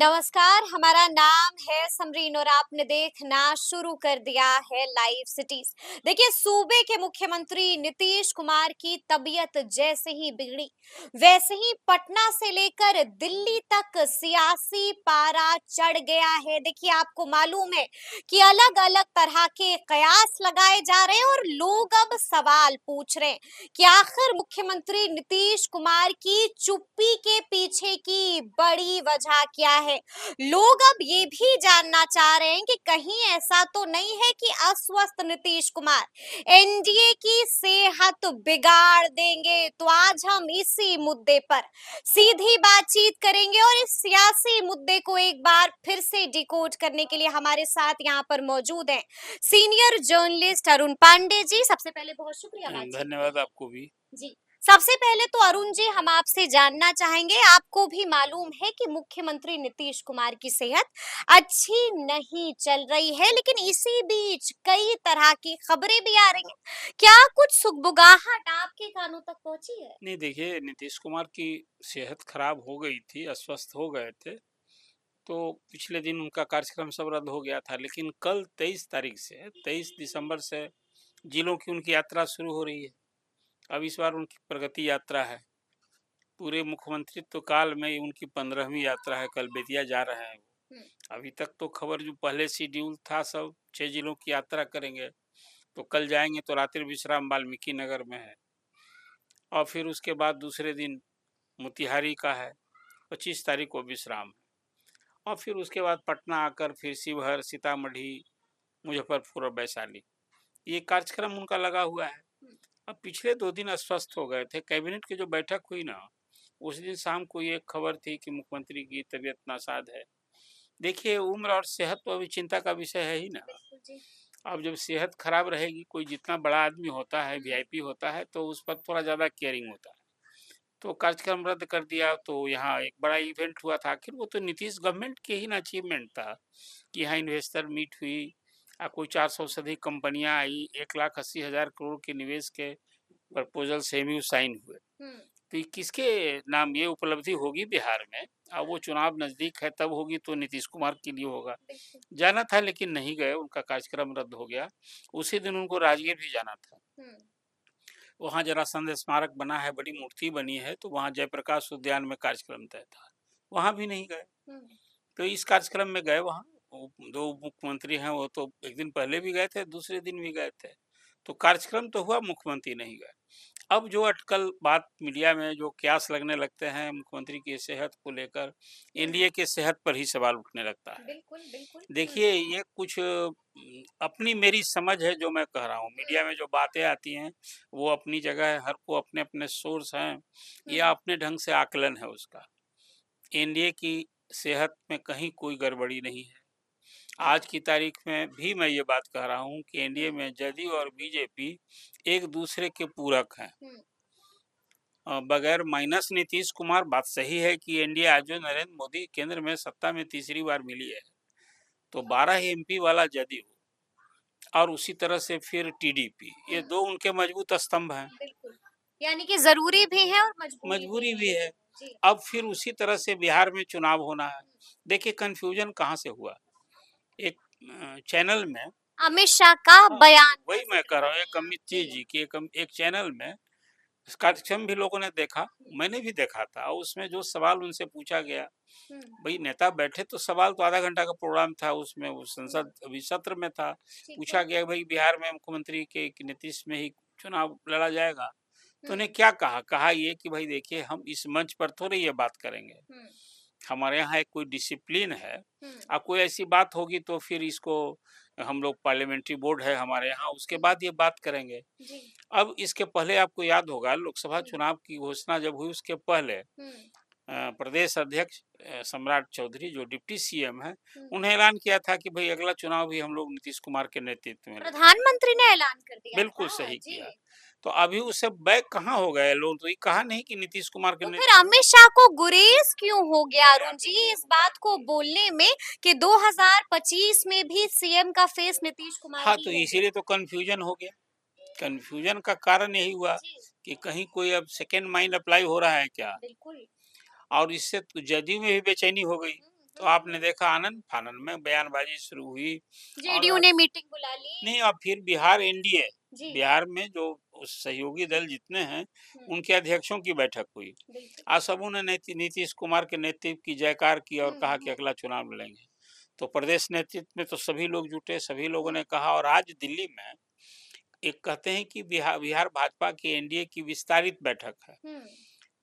नमस्कार, हमारा नाम है समरीन और आपने देखना शुरू कर दिया है लाइव सिटीज। देखिए, सूबे के मुख्यमंत्री नीतीश कुमार की तबीयत जैसे ही बिगड़ी, वैसे ही पटना से लेकर दिल्ली तक सियासी पारा चढ़ गया है। देखिए, आपको मालूम है कि अलग अलग तरह के कयास लगाए जा रहे हैं और लोग अब सवाल पूछ रहे हैं कि आखिर मुख्यमंत्री नीतीश कुमार की चुप्पी के पीछे की बड़ी वजह क्या है। लोग अब ये भी जानना चाह रहे हैं कि कहीं ऐसा तो नहीं है कि अस्वस्थ नीतीश कुमार एनडीए की सेहत बिगाड़ देंगे। तो आज हम इसी मुद्दे पर सीधी बातचीत करेंगे और इस सियासी मुद्दे को एक बार फिर से डिकोड करने के लिए हमारे साथ यहाँ पर मौजूद हैं सीनियर जर्नलिस्ट अरुण पांडे जी। सबसे पहले बहुत शुक्रिया बातचीत धन्यवाद आपको भी। जी। सबसे पहले तो अरुण जी, हम आपसे जानना चाहेंगे, आपको भी मालूम है कि मुख्यमंत्री नीतीश कुमार की सेहत अच्छी नहीं चल रही है, लेकिन इसी बीच कई तरह की खबरें भी आ रही हैं। क्या कुछ सुगबुगाहट आपके कानों तक पहुंची है? नहीं, देखिए, नीतीश कुमार की सेहत खराब हो गई थी, अस्वस्थ हो गए थे, तो पिछले दिन उनका कार्यक्रम सब रद्द हो गया था। लेकिन कल 23 तारीख से 23 दिसंबर से जिलों की उनकी यात्रा शुरू हो रही है। अब इस बार उनकी प्रगति यात्रा है। पूरे मुख्यमंत्रित्व काल में उनकी 15वीं यात्रा है। कल बेतिया जा रहे हैं वो। अभी तक तो खबर जो पहले शेड्यूल था, सब 6 जिलों की यात्रा करेंगे, तो कल जाएंगे तो रात्रि विश्राम वाल्मीकि नगर में है, और फिर उसके बाद दूसरे दिन मोतिहारी का है, 25 तारीख को विश्राम है, और फिर उसके बाद पटना आकर फिर शिवहर, सीतामढ़ी, मुजफ्फरपुर और वैशाली, ये कार्यक्रम उनका लगा हुआ है। अब पिछले 2 दिन अस्वस्थ हो गए थे। कैबिनेट की जो बैठक हुई ना, उस दिन शाम को ये खबर थी कि मुख्यमंत्री की तबीयत नासाज है। देखिए, उम्र और सेहत तो अभी चिंता का विषय है ही ना। अब जब सेहत खराब रहेगी, कोई जितना बड़ा आदमी होता है, वीआईपी होता है, तो उस पर थोड़ा ज़्यादा केयरिंग होता है। तो कार्यक्रम रद्द कर दिया, तो यहाँ एक बड़ा इवेंट हुआ था। आखिर वो तो नीतीश गवर्नमेंट के ही ना अचीवमेंट था कि यहाँ इन्वेस्टर मीट हुई, कोई 400 से अधिक कंपनियां आई, 1,80,000 करोड़ के निवेश के प्रपोजल सेमी साइन हुए। तो ये किसके नाम ये उपलब्धि होगी बिहार में? अब वो चुनाव नजदीक है, तब होगी तो नीतीश कुमार के लिए होगा। जाना था लेकिन नहीं गए, उनका कार्यक्रम रद्द हो गया। उसी दिन उनको राजगीर भी जाना था। वहाँ जरासंध स्मारक बना है, बड़ी मूर्ति बनी है, तो वहाँ जयप्रकाश उद्यान में कार्यक्रम तय था, वहाँ भी नहीं गए। तो इस कार्यक्रम में गए वहाँ। दो मुख्यमंत्री हैं, वो तो एक दिन पहले भी गए थे, दूसरे दिन भी गए थे। तो कार्यक्रम तो हुआ, मुख्यमंत्री नहीं गए। अब जो अटकल बात मीडिया में जो कयास लगने लगते हैं मुख्यमंत्री की सेहत को लेकर, एनडीए के सेहत पर ही सवाल उठने लगता है। बिल्कुल बिल्कुल। देखिए, ये कुछ अपनी मेरी समझ है जो मैं कह रहा हूँ। मीडिया में जो बातें आती हैं वो अपनी जगह है, हर को अपने अपने सोर्स हैं, या अपने ढंग से आकलन है उसका। एनडीए की सेहत में कहीं कोई गड़बड़ी नहीं है। आज की तारीख में भी मैं ये बात कह रहा हूँ कि एनडीए में जदयू और बीजेपी एक दूसरे के पूरक हैं। बगैर माइनस नीतीश कुमार, बात सही है कि एनडीए आज जो नरेंद्र मोदी केंद्र में सत्ता में तीसरी बार मिली है, तो 12 एमपी वाला जदयू और उसी तरह से फिर टीडीपी, ये दो उनके मजबूत स्तंभ हैं। यानी कि जरूरी भी है और मजबूरी भी है। अब फिर उसी तरह से बिहार में चुनाव होना है। देखिए, कंफ्यूजन कहाँ से हुआ। एक चैनल में अमित शाह का बयान, वही मैं कह रहा हूँ, एक अमित जी की एक चैनल में कार्यक्रम भी लोगों ने देखा, मैंने भी देखा था। उसमें जो सवाल उनसे पूछा गया, भाई नेता बैठे तो सवाल तो आधा घंटा का प्रोग्राम था, उसमें वो संसद अभी सत्र में था। पूछा गया भाई बिहार में मुख्यमंत्री के नीतीश में ही चुनाव लड़ा जाएगा, तो उन्हें क्या कहा ये कि भाई देखिए, हम इस मंच पर थोड़ी ये बात करेंगे, हमारे यहाँ एक कोई डिसिप्लिन है। अब कोई ऐसी बात होगी तो फिर इसको हम लोग पार्लियामेंट्री बोर्ड है हमारे यहाँ, उसके बाद ये बात करेंगे। अब इसके पहले आपको याद होगा, लोकसभा चुनाव की घोषणा जब हुई उसके पहले प्रदेश अध्यक्ष सम्राट चौधरी जो डिप्टी सीएम है, उन्हें ऐलान किया था कि भाई अगला चुनाव भी हम लोग नीतीश कुमार के नेतृत्व में, प्रधानमंत्री ने ऐलान कर दिया। बिल्कुल सही किया। तो अभी उसे बैक कहाँ हो गए लोग, तो ये कहा नहीं कि नीतीश कुमार के तो फिर अमित शाह को गुरेज क्यों हो गया अरुण जी इस बात को बोलने में कि 2025 में भी सीएम का फेस नीतीश कुमार? हाँ, तो इसीलिए तो कंफ्यूजन हो गया। कंफ्यूजन का कारण यही हुआ कि कहीं कोई अब सेकेंड माइंड अप्लाई हो रहा है क्या, और इससे तो जदयू में भी बेचैनी हो गई। तो आपने देखा आनंद फानन में बयानबाजी शुरू हुई और जेडीयू ने मीटिंग बुला ली। नहीं, अब फिर बिहार एनडीए, जी। बिहार में जो सहयोगी दल जितने हैं उनके अध्यक्षों की बैठक हुई। बिल्कुल। आज सबों ने नीतीश कुमार के नेतृत्व की जयकार की और कहा कि अगला चुनाव लड़ेंगे। तो प्रदेश नेतृत्व में तो सभी लोग जुटे, सभी लोगों ने कहा। और आज दिल्ली में एक कहते हैं कि बिहार भाजपा की एनडीए की विस्तारित बैठक है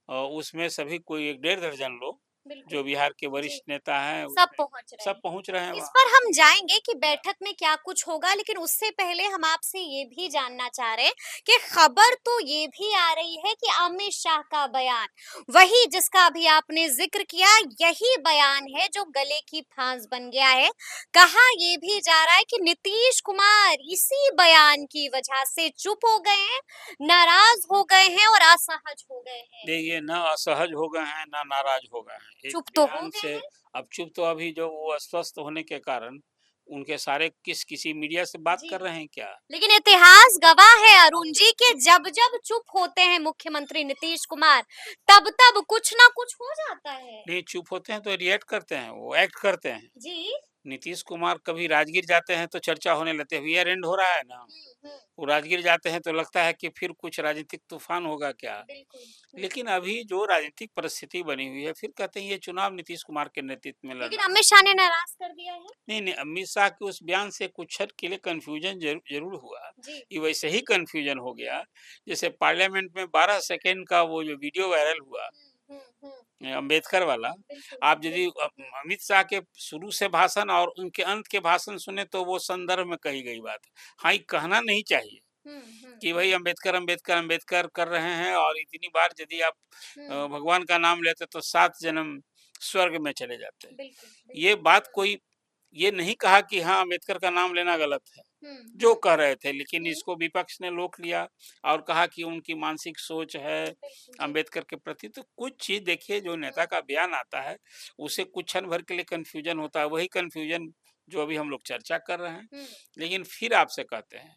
और उसमें सभी कोई 1 डेढ़ दर्जन लोग जो बिहार के वरिष्ठ नेता हैं सब पहुंच रहे हैं इस वहाँ। पर हम जाएंगे कि बैठक में क्या कुछ होगा, लेकिन उससे पहले हम आपसे ये भी जानना चाह रहे हैं कि खबर तो ये भी आ रही है कि अमित शाह का बयान, वही जिसका अभी आपने जिक्र किया, यही बयान है जो गले की फांस बन गया है। कहा ये भी जा रहा है कि नीतीश कुमार इसी बयान की वजह से चुप हो गए हैं, नाराज हो गए हैं और असहज हो गए हैं। देखिए, न असहज हो गए हैं न नाराज हो गए हैं। एक चुप तो हो बयान गए से हैं। अब चुप तो अभी जो वो अस्वस्थ होने के कारण उनके सारे किसी मीडिया से बात कर रहे हैं क्या? लेकिन इतिहास गवाह है अरुण जी के जब जब चुप होते हैं मुख्यमंत्री नीतीश कुमार, तब तब कुछ ना कुछ हो जाता है। नहीं, चुप होते हैं तो रिएक्ट करते हैं, वो एक्ट करते हैं। जी। नीतीश कुमार कभी राजगीर जाते हैं तो चर्चा होने लगती है, ईयर एंड हो रहा है ना। वो राजगीर जाते हैं तो लगता है कि फिर कुछ राजनीतिक तूफान होगा क्या। लेकिन अभी जो राजनीतिक परिस्थिति बनी हुई है, फिर कहते हैं ये चुनाव नीतीश कुमार के नेतृत्व में लड़ना। लेकिन अमित शाह ने नाराज कर दिया है। नहीं, अमित शाह के उस बयान से कुछ क्षण के लिए कंफ्यूजन जरूर हुआ। ये वैसे ही कंफ्यूजन हो गया जैसे पार्लियामेंट में 12 सेकेंड का वो जो वीडियो वायरल हुआ अंबेडकर वाला। आप यदि अमित शाह के शुरू से भाषण और उनके अंत के भाषण सुने तो वो संदर्भ में कही गई बात है। हाँ, ये कहना नहीं चाहिए कि भाई अंबेडकर अंबेडकर अंबेडकर कर रहे हैं और इतनी बार यदि आप भगवान का नाम लेते तो 7 जन्म स्वर्ग में चले जाते। ये बात कोई ये नहीं कहा कि हाँ अंबेडकर का नाम लेना गलत है, जो कह रहे थे, लेकिन इसको विपक्ष ने रोक लिया और कहा कि उनकी मानसिक सोच है अंबेडकर के प्रति। तो कुछ चीज देखिए, जो नेता का बयान आता है उसे कुछ क्षण भर के लिए कंफ्यूजन होता है, वही कंफ्यूजन जो अभी हम लोग चर्चा कर रहे हैं। लेकिन फिर आपसे कहते हैं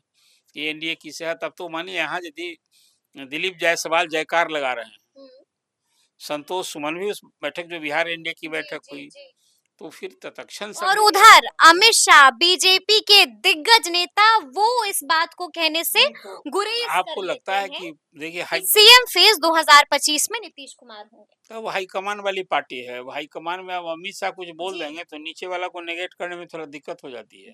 कि एनडीए की सेहत, अब तो मानिए यहाँ यदि दिलीप जायसवाल जयकार लगा रहे हैं, संतोष सुमन भी उस बैठक जो बिहार एनडीए की बैठक हुई, तो फिर तत्क्षण और उधर अमित शाह बीजेपी के दिग्गज नेता, वो इस बात को कहने से गुरेज आपको लगता है कि देखिए सीएम फेज 2025 में नीतीश कुमार होंगे। तो हाईकमान वाली पार्टी है, हाईकमान में अब अमित शाह कुछ बोल देंगे तो नीचे वाला को नेगेट करने में थोड़ा दिक्कत हो जाती है।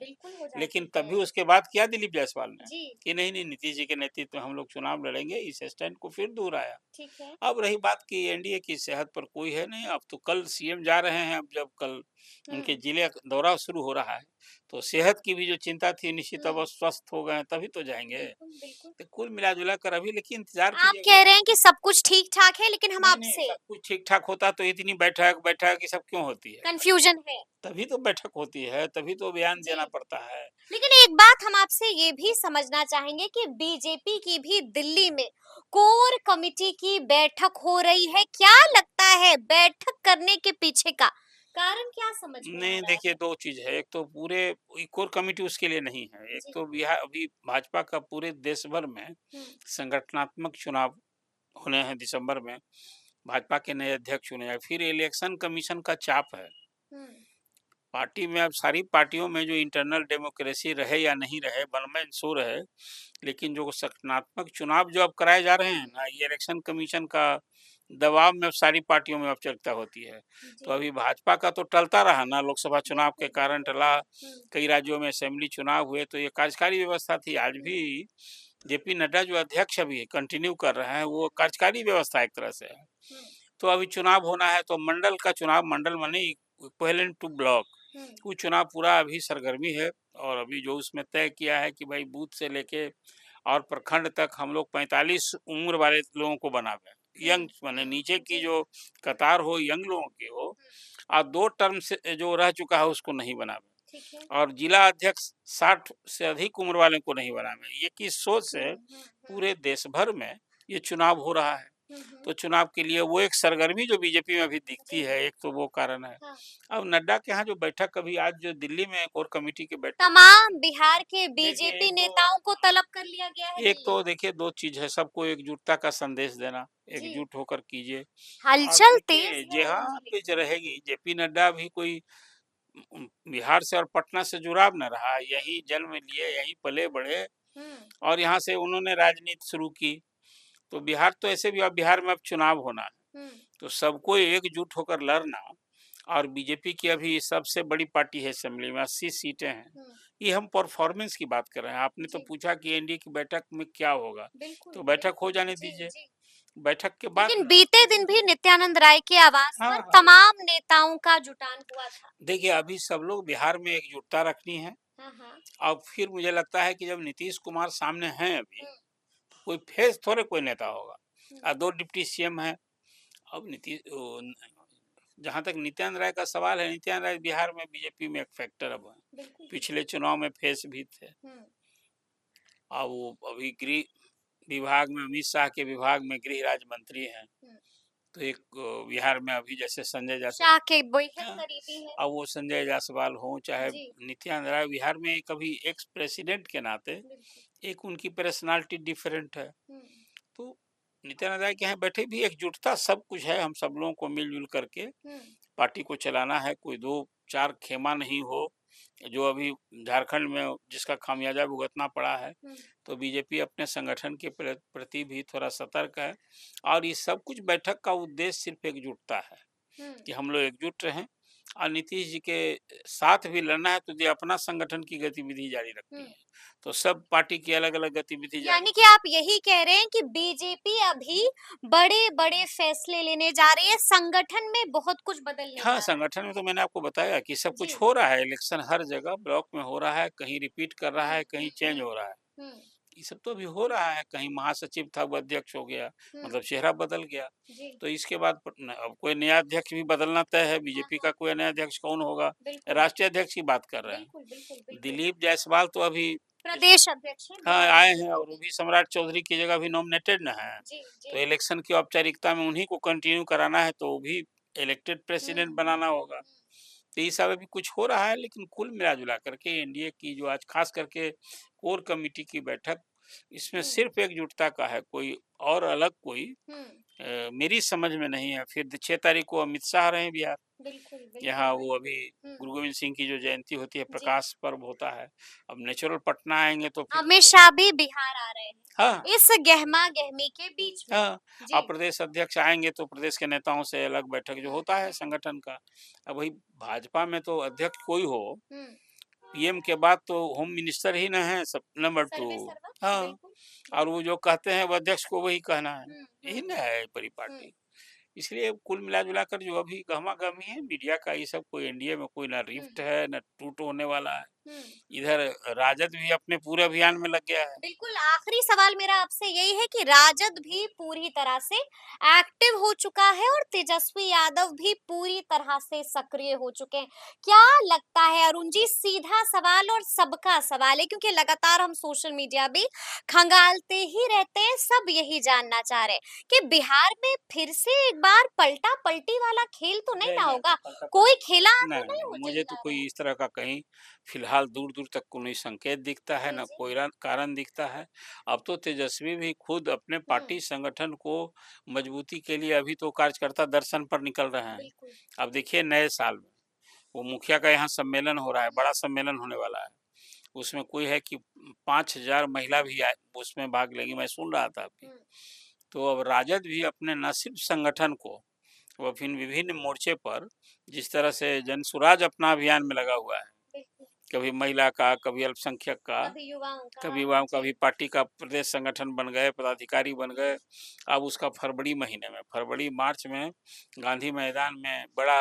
लेकिन तभी उसके बाद किया दिलीप जायसवाल ने कि नहीं नहीं, नीतीश जी के नेतृत्व में हम लोग चुनाव लड़ेंगे, इस स्टैंड को फिर दोहराया। अब रही बात की एनडीए की सेहत पर कोई है नहीं। अब तो कल सीएम जा रहे हैं, अब जब कल उनके जिले दौरा शुरू हो रहा है तो सेहत की भी जो चिंता थी निश्चित अब स्वस्थ हो गए तभी तो जाएंगे। तो कुल मिला जुला कर अभी लेकिन इंतजार आप कह रहे हैं कि सब कुछ ठीक ठाक है, लेकिन हम आपसे सब कुछ ठीक ठाक होता तो इतनी बैठक बैठक ये सब क्यों होती है? कंफ्यूजन है, तभी तो बैठक होती है, तभी तो बयान देना पड़ता है। लेकिन एक बात हम आपसे ये भी समझना चाहेंगे कि बीजेपी की भी दिल्ली में कोर कमेटी की बैठक हो रही है। क्या लगता है बैठक करने के पीछे का कारण क्या समझ में नहीं, देखिए 2 चीज है। एक तो पूरे कोर कमेटी उसके लिए नहीं है। एक तो बिहार अभी भाजपा का पूरे देश भर में संगठनात्मक चुनाव होने हैं दिसंबर में, भाजपा के नए अध्यक्ष चुने जाए, फिर इलेक्शन कमीशन का चाप है पार्टी में। अब सारी पार्टियों में जो इंटरनल डेमोक्रेसी रहे या नहीं रहे, वन मैन शो रहे, लेकिन जो संगठनात्मक चुनाव जो अब कराए जा रहे हैं ना, ये इलेक्शन कमीशन का दबाव में सारी पार्टियों में औपचारिकता होती है। तो अभी भाजपा का तो टलता रहा ना, लोकसभा चुनाव के कारण टला, कई राज्यों में असेंबली चुनाव हुए, तो ये कार्यकारी व्यवस्था थी। आज भी जेपी नड्डा जो अध्यक्ष अभी कंटिन्यू कर रहे हैं, वो कार्यकारी व्यवस्था एक तरह से है। तो अभी चुनाव होना है तो मंडल का चुनाव, मंडल माने इक्विवेलेंट टू ब्लॉक, वो चुनाव पूरा अभी सरगर्मी है। और अभी जो उसमें तय किया है कि भाई बूथ से लेके और प्रखंड तक हम लोग 45 उम्र वाले लोगों को बनावे, यंग माने नीचे की जो कतार हो यंग लोगों की हो, और 2 टर्म से जो रह चुका है उसको नहीं बनावे, और जिला अध्यक्ष 60 से अधिक उम्र वाले को नहीं बनावे। ये किस सोच से पूरे देश भर में ये चुनाव हो रहा है। तो चुनाव के लिए वो एक सरगर्मी जो बीजेपी में अभी दिखती जी। है, एक तो वो कारण है। हाँ। अब नड्डा के यहाँ जो बैठक अभी आज जो दिल्ली में कोर कमेटी की बैठक, तमाम बिहार के देखिए बीजेपी एक तो नेताओं को तलब कर लिया गया है एक दिल्ली तो में। देखिए 2 चीज़ है, सबको एकजुटता का संदेश देना, जी। एकजुट होकर कीजिए। और हलचल देखिए तेज है जहाँ उनकी। भी रहेगी जेपी नड्डा भी कोई बिहार से और पटना से जुड़ाव न रहा, यहीं जन्म लिए, यहीं पले-बढ़े हुँ, और यहाँ से उन्होंने राजनीति शुरू की। तो बिहार तो ऐसे भी अब बिहार में अब चुनाव होना है, हुँ, तो सबको एकजुट होकर लड़ना। और बीजेपी की अभी सबसे बड़ी पार्टी है असेंबली में, 80 सीटें हैं। हुँ। ये हम परफॉर्मेंस की बात कर रहे हैं। आपने तो जी, पूछा कि एनडीए की बैठक में क्या होगा, बिल्कुल, तो बैठक हो बिल्कुल। जाने जी, दीजिए। जी। बैठक के बाद लेकिन ना, बीते दिन भी नित्यानंद राय के आवास हाँ, पर हाँ, तमाम नेताओं का जुटान हुआ था। देखिए अभी सब लोग बिहार में एकजुटता रखनी है। हाँ, हाँ। अब फिर मुझे लगता है कि जब नीतीश कुमार सामने हैं अभी, हुँ, कोई फेस थोड़े कोई नेता होगा। हुँ। 2 डिप्टी सीएम हैं। अब जहाँ तक नित्यानंद राय का सवाल है, नित्यानंद राय बिहार में बीजेपी में एक फैक्टर अब हैं। बिल्कुल, पिछले चुनाव में फेस भी थे। हुँ, अब वो अभी गृह विभाग में, अमित शाह के विभाग में गृह राज्य मंत्री हैं। हुँ। तो एक बिहार में अभी जैसे संजय जायसवाल, शाह के बेहद हाँ, करीबी हैं। अब वो संजय जायसवाल हों चाहे जी, नित्यानंद राय, बिहार में कभी एक्स प्रेसिडेंट के नाते बिल्कुल। एक उनकी पर्सनालिटी डिफरेंट है। हुँ, तो नित्यानंद राय के यहाँ बैठे भी एकजुटता सब कुछ है, हम सब लोगों को मिलजुल करके हुँ, पार्टी को चलाना है, कोई 2-4 खेमा नहीं हो, जो अभी झारखंड में जिसका खामियाजा भुगतना पड़ा है। हुँ, तो बीजेपी अपने संगठन के प्रति भी थोड़ा सतर्क है और ये सब कुछ बैठक का उद्देश्य सिर्फ एकजुटता है हुँ, कि हम लोग एकजुट रहें। और नीतीश जी के साथ भी लड़ना है तो ये अपना संगठन की गतिविधि जारी रखनी हुँ। है, तो सब पार्टी की अलग-अलग गतिविधि जारी। यानी कि आप यही कह रहे हैं कि बीजेपी अभी बड़े-बड़े फैसले लेने जा रही है, संगठन में बहुत कुछ बदलने हाँ, जा रहा है। संगठन में तो मैंने आपको बताया कि सब कुछ जी। हो रहा है, इलेक्शन हर जगह ब्लॉक में हो रहा है, कहीं रिपीट कर रहा हुँ, है, कहीं चेंज हो रहा है। हुँ, ये सब तो अभी हो रहा है, कहीं महासचिव था वो अध्यक्ष हो गया, हुँ। मतलब चेहरा बदल गया। जी। तो इसके बाद अब कोई नया अध्यक्ष भी बदलना तय है, हाँ, बीजेपी का हाँ। कोई नया अध्यक्ष कौन होगा? बिल्कुल, राष्ट्रीय अध्यक्ष की बात कर रहे हैं। बिल्कुल, बिल्कुल, बिल्कुल। दिलीप जायसवाल तो अभी प्रदेश अध्यक्ष हैं हाँ, बिहार आए हैं बीजेपी और वो के। भी सम्राट चौधरी की जगह भी नॉमिनेटेड ना हैं। जी, तो जी। इलेक्शन की औपचारिकता में उन्हीं को कंटिन्यू कराना है, तो वो भी इलेक्टेड हुँ, प्रेसिडेंट हुँ, बनाना होगा। हुँ, तो ये सब अभी कुछ हो रहा है, लेकिन कुल मिला-जुला करके एनडीए की जो आज खास करके कोर कमेटी की बैठक, इसमें हुँ, सिर्फ एकजुटता का है, कोई और अलग कोई हुँ। मेरी समझ में नहीं है। फिर 6 तारीख को अमित शाह रहे हैं बिहार, बिल्कुल, बिल्कुल, यहाँ वो बिल्कुल। अभी हुँ, गुरु गोविंद सिंह की जो जयंती होती है, जी। प्रकाश पर्व होता है। अब नेचुरल पटना आएँगे तो फिर अमित शाह भी बिहार आ रहे हाँ, हैं, इस गहमा-गहमी के बीच में। हाँ, अब जी। प्रदेश अध्यक्ष आएँगे तो प्रदेश के नेताओं से अलग बैठक जो हुँ, होता है हुँ, संगठन का। अब वही भाजपा में तो अध्यक्ष कोई हो, हुँ। पीएम के बाद तो होम मिनिस्टर ही ना है सब नंबर 2। सर्वे सर्वा हाँ, बिल्कुल, और वो बिल्कुल। जो कहते हैं वो अध्यक्ष को वही कहना है। हुँ, यही हुँ, ना है हुँ, परिपाटी। इसलिए कुल मिला-जुला कर जो अभी गहमा-गहमी है मीडिया का, ये सब कोई एनडीए में कोई ना हुँ, रिफ्ट है, ना टूट होने वाला है। हुँ। इधर राजद भी अपने पूरे अभियान में लग गया है। बिल्कुल, आखिरी सवाल मेरा आपसे यही है कि राजद भी पूरी तरह से एक्टिव हो चुका है और तेजस्वी यादव भी पूरी तरह से सक्रिय हो चुके हैं। क्या लगता है अरुण जी, सीधा सवाल और सबका सवाल है क्योंकि लगातार हम सोशल मीडिया भी खंगालते ही रहते हैं, सब यही जानना चाह रहे हैं कि बिहार में फिर से एक बार पलटा-पलटी वाला खेल तो नहीं नहीं, ना नहीं, होगा? कोई पलटा-पलटी खेला तो नहीं, नहीं नहीं, होने मुझे तो जा रहा कोई है? इस तरह का कहीं फ़िलहाल दूर-दूर तक कोई संकेत दिखता है, जी, ना जी। कोई कारण दिखता है। अब तो तेजस्वी भी खुद अपने हुँ, पार्टी संगठन को मजबूती के लिए अभी तो कार्यकर्ता दर्शन पर निकल रहे हैं। बिल्कुल। अब देखिए नए साल में, वो मुखिया का यहाँ सम्मेलन हो रहा है, बड़ा सम्मेलन होने वाला है। उसमें कोई है कि 5,000 महिला भी उसमें भाग लेंगी, मैं सुन रहा था अभी। हुँ, तो अब राजद भी अपने न सिर्फ संगठन को, वो विभिन्न विभिन्न मोर्चे पर जिस तरह से जनसुराज अपना अभियान में लगा हुआ है, बिल्कुल। कभी महिला का, कभी अल्पसंख्यक का, कभी युवाओं का। कभी युवाओं का, जी। भी पार्टी का प्रदेश संगठन बन गए, पदाधिकारी बन गए। अब उसका फरवरी महीने में, फरवरी मार्च में गांधी मैदान में बड़ा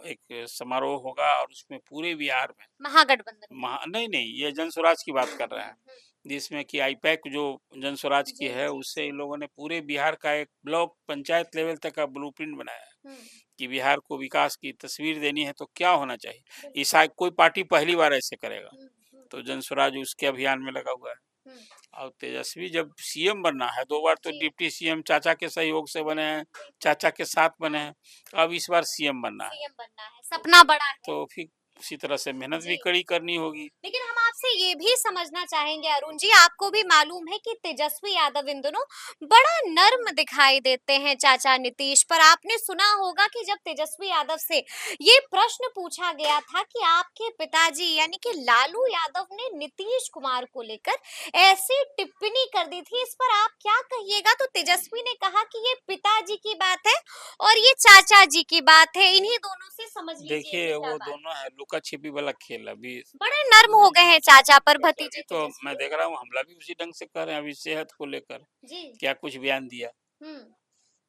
एक समारोह होगा और उसमें पूरे बिहार में महागठबंधन का। नहीं नहीं, ये जनसुराज की बात कर रहे हैं, हुँ। जिसमें कि आईपैक जो जनसुराज की जी, है, जी, उससे जी। इन लोगों ने पूरे बिहार का एक ब्लॉक पंचायत लेवल तक का ब्लूप्रिंट बनाया है हुँ, कि बिहार को विकास की तस्वीर देनी है तो क्या होना चाहिए। ये बिल्कुल। शायद कोई पार्टी पहली बार ऐसे करेगा। हुँ, हुँ, तो जनसुराज उसके अभियान में लगा हुआ है। हम्म, और तेजस्वी जब सीएम बनना है, 2 बार तो जी, डिप्टी सीएम चाचा के सहयोग से बने हैं, चाचा के साथ बने हैं, अब इस बार सीएम बनना है। सीएम बनना है, सपना बड़ा है। तो फिर उसी तरह से मेहनत भी जी। कड़ी करनी होगी। लेकिन हम आपसे ये भी समझना चाहेंगे अरुण जी, आपको भी मालूम है कि तेजस्वी यादव इन दिनों बड़ा नर्म दिखाई देते हैं चाचा नीतीश पर। आपने सुना होगा कि जब तेजस्वी यादव से ये प्रश्न पूछा गया था कि आपके पिताजी यानी कि लालू यादव ने नीतीश कुमार को लेकर ऐसी टिप्पणी कर दी थी, इस पर आप क्या कहिएगा? तो तेजस्वी ने कहा कि ये पिताजी की बात है और ये चाचा जी की बात है, इन्हीं दोनों से समझ लीजिए कि देखिए, क्या वो बात दोनों है लुका-छिपी वाला खेल अभी। बड़े नर्म हो गए हैं चाचा पर बस भतीजे अभी तो तेजस्वी। मैं देख रहा हूँ हमला भी उसी ढंग से कर रहे हैं अभी सेहत को लेकर, जी। क्या कुछ बयान दिया। हुँ।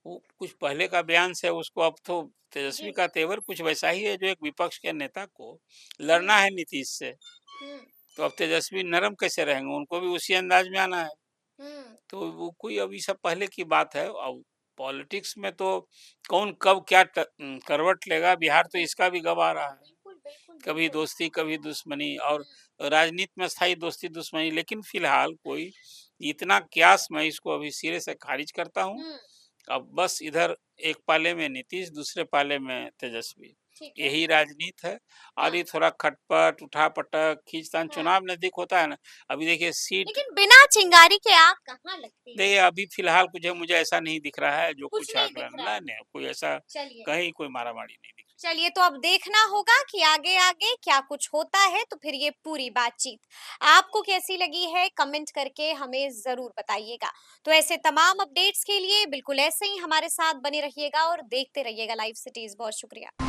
वो कुछ पहले का बयान से उसको अब तो जी। तेजस्वी का तेवर कुछ वैसा ही है जो एक विपक्ष के नेता को हुँ, लड़ना है नीतीश से, हुँ, तो अब तेजस्वी नरम कैसे रहेंगे? उनको भी उसी अंदाज में आना है। हुँ। तो वो कोई अभी सब पहले की बात है। अब पॉलिटिक्स में तो कौन कब क्या करवट लेगा, बिहार तो जी। इसका भी गँवा रहा है। बिल्कुल, बिल्कुल, कभी बिल्कुल। दोस्ती, कभी दुश्मनी, और हुँ, राजनीति में स्थायी दोस्ती-दुश्मनी, लेकिन फिलहाल कोई इतना क्यास मैं इसको अभी सिरे से खारिज करता हूँ। हुँ, अब बस इधर एक पाले में नीतीश, दूसरे पाले में तेजस्वी, ठीक है। यही राजनीति है। और हाँ, ये थोड़ा खटपट, उठा-पटक, खींचतान, हाँ। चुनाव नज़दीक होता है ना, अभी देखिए सीट। लेकिन बिना चिंगारी के आग कहाँ लगती है? देखिए अभी फिलहाल मुझे ऐसा नहीं दिख रहा है जो कुछ कुछ नहीं दिख आंकलन, रहा है। नहीं, नहीं, कोई ऐसा चलिए, कहीं कोई मारामारी नहीं दिख रही। चलिए तो अब देखना होगा कि आगे-आगे क्या कुछ होता है, तो फिर ये पूरी बातचीत आपको कैसी लगी है, कमेंट करके हमें ज़रूर बताइएगा। तो ऐसे तमाम अपडेट्स के लिए बिल्कुल ऐसे ही हमारे साथ बने रहिएगा और देखते रहिएगा लाइव सिटीज़। बहुत शुक्रिया।